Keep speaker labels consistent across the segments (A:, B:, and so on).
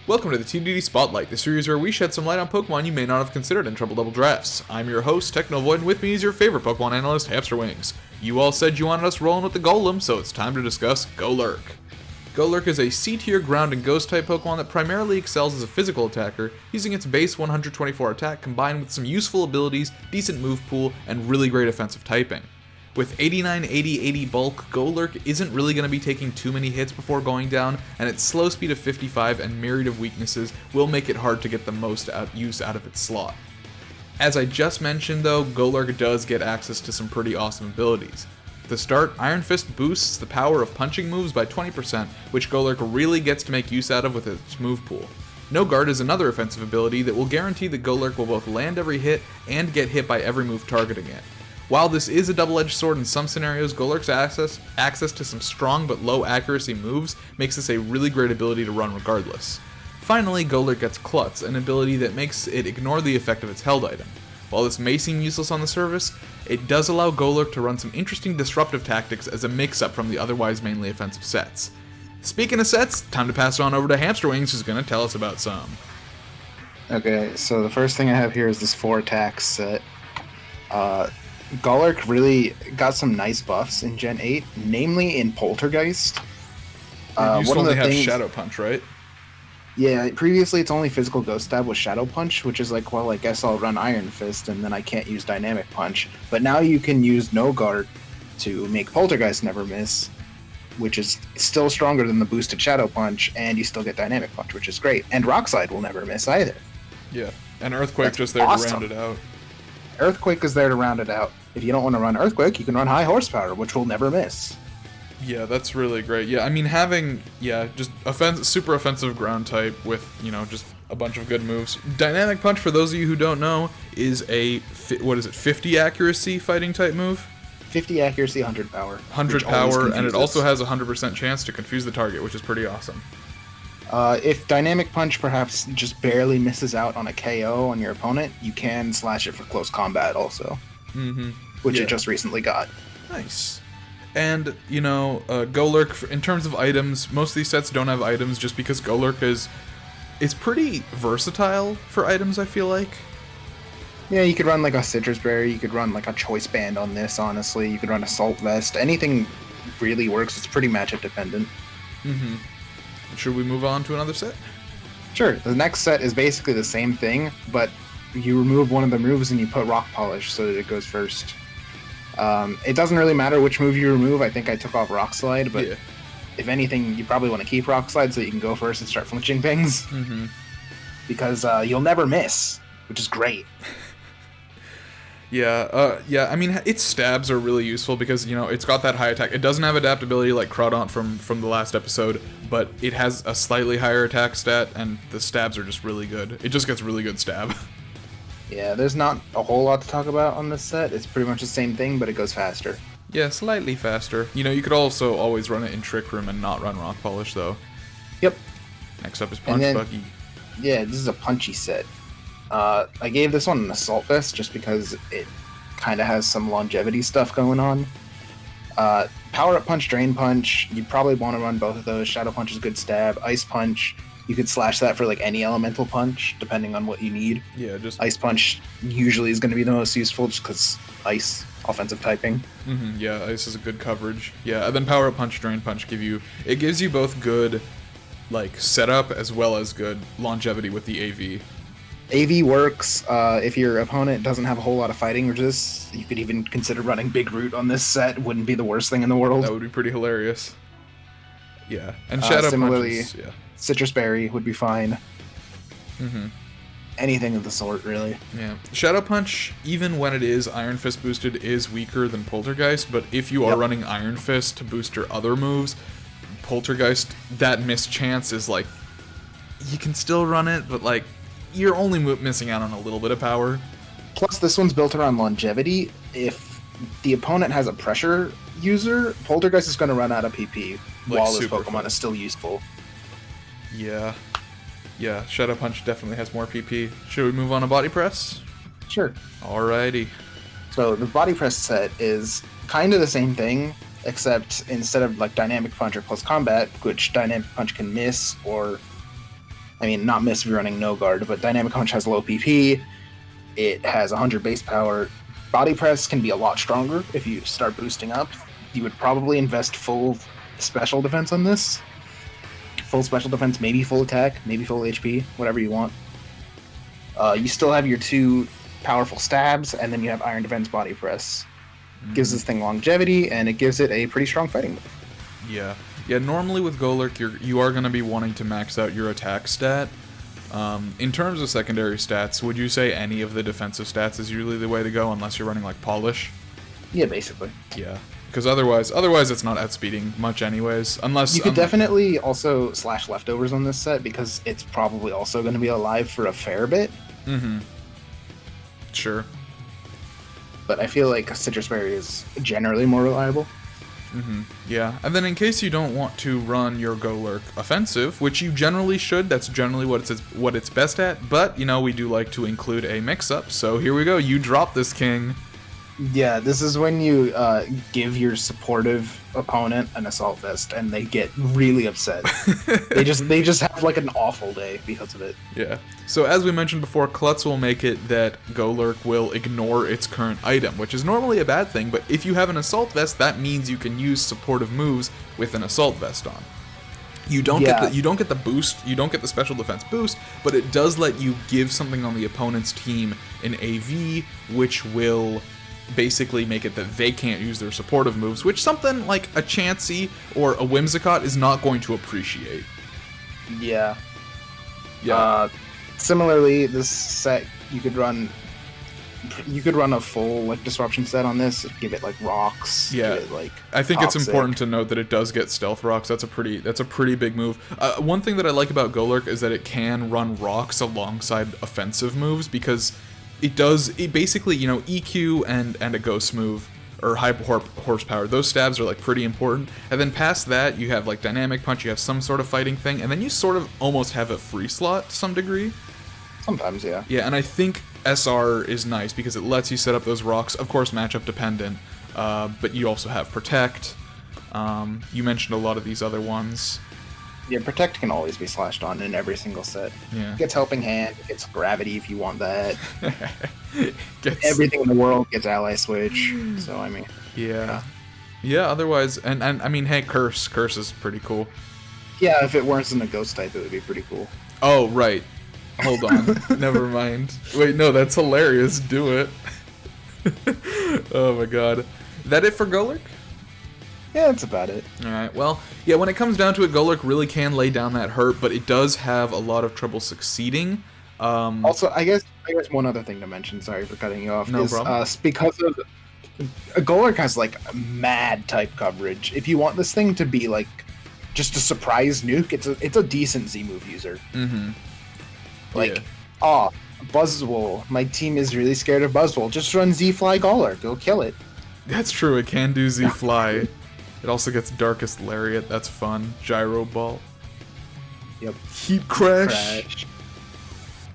A: Welcome to the TDD Spotlight, the series where we shed some light on Pokemon you may not have considered in Triple Double Drafts. I'm your host, Technovoid, and with me is your favorite Pokemon analyst, Hamsterwings. You all said you wanted us rolling with the Golem, so it's time to discuss Golurk. Golurk is a C-tier ground and ghost type Pokemon that primarily excels as a physical attacker, using its base 124 attack combined with some useful abilities, decent move pool, and really great offensive typing. With 89, 80, 80 bulk, Golurk isn't really going to be taking too many hits before going down, and its slow speed of 55 and myriad of weaknesses will make it hard to get the most use out of its slot. As I just mentioned though, Golurk does get access to some pretty awesome abilities. To start, Iron Fist boosts the power of punching moves by 20%, which Golurk really gets to make use out of with its move pool. No Guard is another offensive ability that will guarantee that Golurk will both land every hit and get hit by every move targeting it. While this is a double-edged sword in some scenarios, Golurk's access to some strong but low accuracy moves makes this a really great ability to run regardless. Finally, Golurk gets Klutz, an ability that makes it ignore the effect of its held item. While this may seem useless on the surface, it does allow Golurk to run some interesting disruptive tactics as a mix-up from the otherwise mainly offensive sets. Speaking of sets, time to pass it on over to Hamsterwings, who's going to tell us about some.
B: Okay, so the first thing I have here is this 4 attacks set. Golurk really got some nice buffs in Gen 8, namely in Poltergeist.
A: You only have Shadow Punch, right?
B: Yeah, previously it's only physical Ghost Stab with Shadow Punch, which is like, well, I guess I'll run Iron Fist and then I can't use Dynamic Punch. But now you can use No Guard to make Poltergeist never miss, which is still stronger than the boosted Shadow Punch, and you still get Dynamic Punch, which is great. And Rock Slide will never miss either.
A: Yeah, and Earthquake That's just there awesome. To round it out.
B: Earthquake is there to round it out. If you don't want to run Earthquake, you can run High Horsepower, which will never miss.
A: Yeah, that's really great. Yeah, I mean, having, just super offensive ground type with, just a bunch of good moves. Dynamic Punch, for those of you who don't know, is a, 50 accuracy fighting type move?
B: 50 accuracy, 100 power.
A: 100 power, and it also has a 100% chance to confuse the target, which is pretty awesome.
B: If Dynamic Punch perhaps just barely misses out on a KO on your opponent, you can slash it for close combat also. Which it just recently got.
A: Nice. And, Golurk, in terms of items, most of these sets don't have items just because Golurk is pretty versatile for items, I feel like.
B: Yeah, you could run like a Citrus Berry, you could run like a Choice Band on this, honestly. You could run Assault Vest. Anything really works. It's pretty matchup dependent.
A: Should we move on to another set?
B: Sure. The next set is basically the same thing, but you remove one of the moves and you put Rock Polish so that it goes first. It doesn't really matter which move you remove. I think I took off Rock Slide, but if anything, you probably want to keep Rock Slide so you can go first and start flinching things. Because you'll never miss, which is great.
A: I mean, its stabs are really useful because, it's got that high attack. It doesn't have adaptability like Crawdaunt from the last episode, but it has a slightly higher attack stat, and the stabs are just really good. It just gets really good stab.
B: Yeah, there's not a whole lot to talk about on this set. It's pretty much the same thing, but it goes faster.
A: Yeah, slightly faster. You could also always run it in Trick Room and not run Rock Polish, though.
B: Yep.
A: Next up is Punch Buggy.
B: Yeah, this is a punchy set. I gave this one an Assault Vest just because it kind of has some longevity stuff going on. Power Up Punch, Drain Punch, you'd probably want to run both of those. Shadow Punch is a good stab. Ice Punch, you could slash that for like any elemental punch, depending on what you need.
A: Yeah, just
B: Ice Punch usually is going to be the most useful just because Ice, offensive typing.
A: Yeah, Ice is a good coverage. Yeah, and then Power Up Punch, Drain Punch gives you both good like setup as well as good longevity with the AV.
B: AV works. If your opponent doesn't have a whole lot of fighting resist, you could even consider running Big Root on this set. Wouldn't be the worst thing in the world.
A: That would be pretty hilarious. Yeah, and Shadow
B: similarly,
A: Punches,
B: Citrus Berry would be fine. Anything of the sort, really.
A: Yeah. Shadow Punch, even when it is Iron Fist boosted, is weaker than Poltergeist, but if you are running Iron Fist to boost your other moves, Poltergeist, that missed chance is like, you can still run it, but like, you're only missing out on a little bit of power.
B: Plus, this one's built around longevity. If the opponent has a pressure user, Poltergeist is going to run out of PP while this Pokemon is still useful.
A: Yeah. Yeah, Shadow Punch definitely has more PP. Should we move on to Body Press?
B: Sure.
A: Alrighty.
B: So the Body Press set is kind of the same thing, except instead of like Dynamic Punch or Close Combat, which Dynamic Punch can miss or I mean, not miss if you're running no guard, but Dynamic Punch has low PP. It has 100 base power. Body Press can be a lot stronger if you start boosting up. You would probably invest full special defense on this. Full special defense, maybe full attack, maybe full HP, whatever you want. You still have your 2 powerful stabs, and then you have Iron Defense Body Press. Gives this thing longevity, and it gives it a pretty strong fighting move.
A: Yeah. Yeah, normally with Golurk, you are going to be wanting to max out your attack stat. In terms of secondary stats, would you say any of the defensive stats is usually the way to go, unless you're running, like, Polish?
B: Yeah, basically.
A: Yeah. Because otherwise it's not outspeeding much anyways, unless...
B: You could definitely also slash leftovers on this set, because it's probably also going to be alive for a fair bit.
A: Mm-hmm. Sure.
B: But I feel like Citrus Berry is generally more reliable.
A: Mm-hmm. Yeah, and then in case you don't want to run your Golurk offensive, which you generally should, that's generally what it's best at, but, you know, we do like to include a mix-up, so here we go, you drop this king.
B: Yeah, this is when you give your supportive opponent an assault vest, and they get really upset. they just have like an awful day because of it.
A: Yeah. So as we mentioned before, Klutz will make it that Golurk will ignore its current item, which is normally a bad thing. But if you have an assault vest, that means you can use supportive moves with an assault vest on. You don't get the boost, you don't get the special defense boost, but it does let you give something on the opponent's team an AV, which will basically make it that they can't use their supportive moves, which something like a Chansey or a Whimsicott is not going to appreciate.
B: Yeah.
A: Yeah.
B: Similarly, this set you could run a full like disruption set on this. Give it like rocks.
A: Yeah.
B: Give it, like,
A: I think
B: toxic.
A: it's important to note that it does get stealth rocks. That's a pretty big move. One thing that I like about Golurk is that it can run rocks alongside offensive moves, because it basically, you know, EQ and a ghost move or high horsepower, those stabs are like pretty important, and then past that you have like dynamic punch, you have some sort of fighting thing, and then you sort of almost have a free slot to some degree.
B: Sometimes, yeah.
A: Yeah, and I think SR is nice because it lets you set up those rocks, of course matchup dependent, but you also have protect. You mentioned a lot of these other ones.
B: Yeah, Protect can always be slashed on in every single set.
A: Yeah.
B: It gets Helping Hand, it gets Gravity if you want that.
A: Everything
B: in the world gets Ally Switch, so I mean...
A: Yeah. Yeah, otherwise, and I mean, hey, Curse is pretty cool.
B: Yeah, if it weren't in a Ghost type, it would be pretty cool.
A: Oh, right. Hold on. Never mind. Wait, no, that's hilarious. Do it. Oh my god. That it for Golurk?
B: Yeah, that's about it.
A: Alright, well, yeah, when it comes down to it, Golurk really can lay down that hurt, but it does have a lot of trouble succeeding.
B: Also, I guess one other thing to mention, sorry for cutting you off,
A: no
B: is
A: problem.
B: Because of... Golurk has, like, mad type coverage. If you want this thing to be, like, just a surprise nuke, it's a decent Z-move user.
A: Mm-hmm.
B: Like, Buzzwole. My team is really scared of Buzzwole. Just run Z-Fly Golurk. It'll kill it.
A: That's true, it can do Z-Fly. It also gets Darkest Lariat, that's fun. Gyro Ball.
B: Yep.
A: Heat Crash.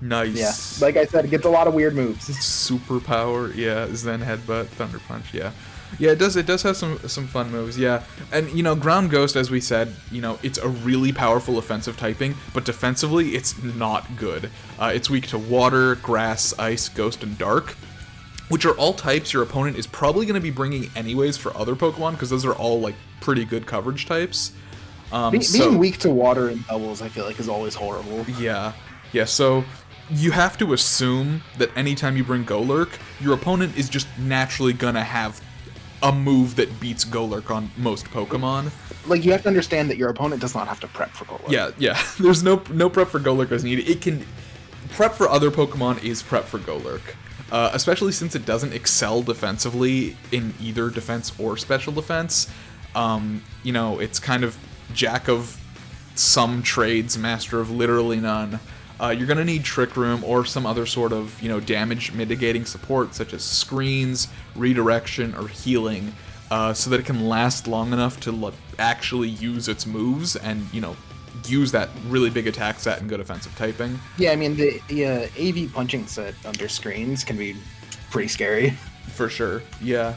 A: Nice.
B: Yeah, like I said, it gets a lot of weird moves.
A: Superpower, yeah. Zen Headbutt, Thunder Punch, yeah. Yeah, it does have some fun moves, yeah. And, you know, Ground Ghost, as we said, you know, it's a really powerful offensive typing, but defensively, it's not good. It's weak to Water, Grass, Ice, Ghost, and Dark, which are all types your opponent is probably going to be bringing anyways for other Pokemon, because those are all, like, pretty good coverage types.
B: Being weak to Water in doubles, I feel like, is always horrible.
A: Yeah. Yeah, so you have to assume that anytime you bring Golurk, your opponent is just naturally going to have a move that beats Golurk on most Pokemon.
B: Like, you have to understand that your opponent does not have to prep for Golurk.
A: Yeah. There's no prep for Golurk as needed. It can... Prep for other Pokemon is prep for Golurk. Especially since it doesn't excel defensively in either defense or special defense. You know, it's kind of jack of some trades, master of literally none. You're going to need Trick Room or some other sort of, you know, damage mitigating support, such as screens, redirection, or healing, so that it can last long enough to actually use its moves and, you know, use that really big attack set and good offensive typing.
B: Yeah, I mean, the AV punching set under screens can be pretty scary.
A: For sure, yeah.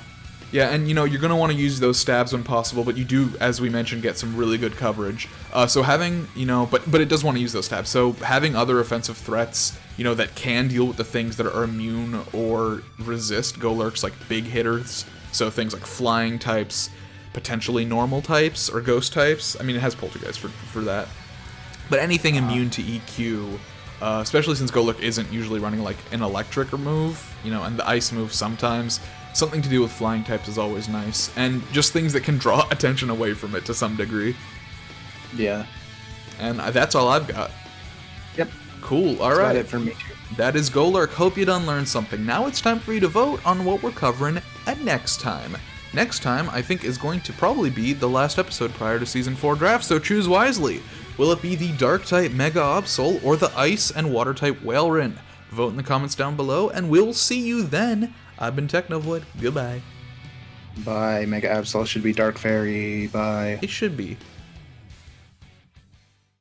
A: Yeah, and you're going to want to use those stabs when possible, but you do, as we mentioned, get some really good coverage. So having, but it does want to use those stabs. So having other offensive threats, that can deal with the things that are immune or resist Golurk's like big hitters. So things like flying types, potentially normal types or ghost types. I mean, it has Poltergeist for that. But anything immune to EQ, especially since Golurk isn't usually running like an electric move, and the ice move sometimes. Something to do with flying types is always nice, and just things that can draw attention away from it to some degree.
B: Yeah.
A: And that's all I've got.
B: Yep.
A: Cool, alright.
B: That's about it for me too.
A: That is Golurk. Hope you done learned something. Now it's time for you to vote on what we're covering next time. Next time, I think, is going to probably be the last episode prior to Season 4 draft, so choose wisely. Will it be the Dark-type Mega Absol or the Ice and Water-type Whaleren? Vote in the comments down below, and we'll see you then. I've been Technovoid. Goodbye.
B: Bye. Mega Absol should be Dark Fairy. Bye.
A: It should be.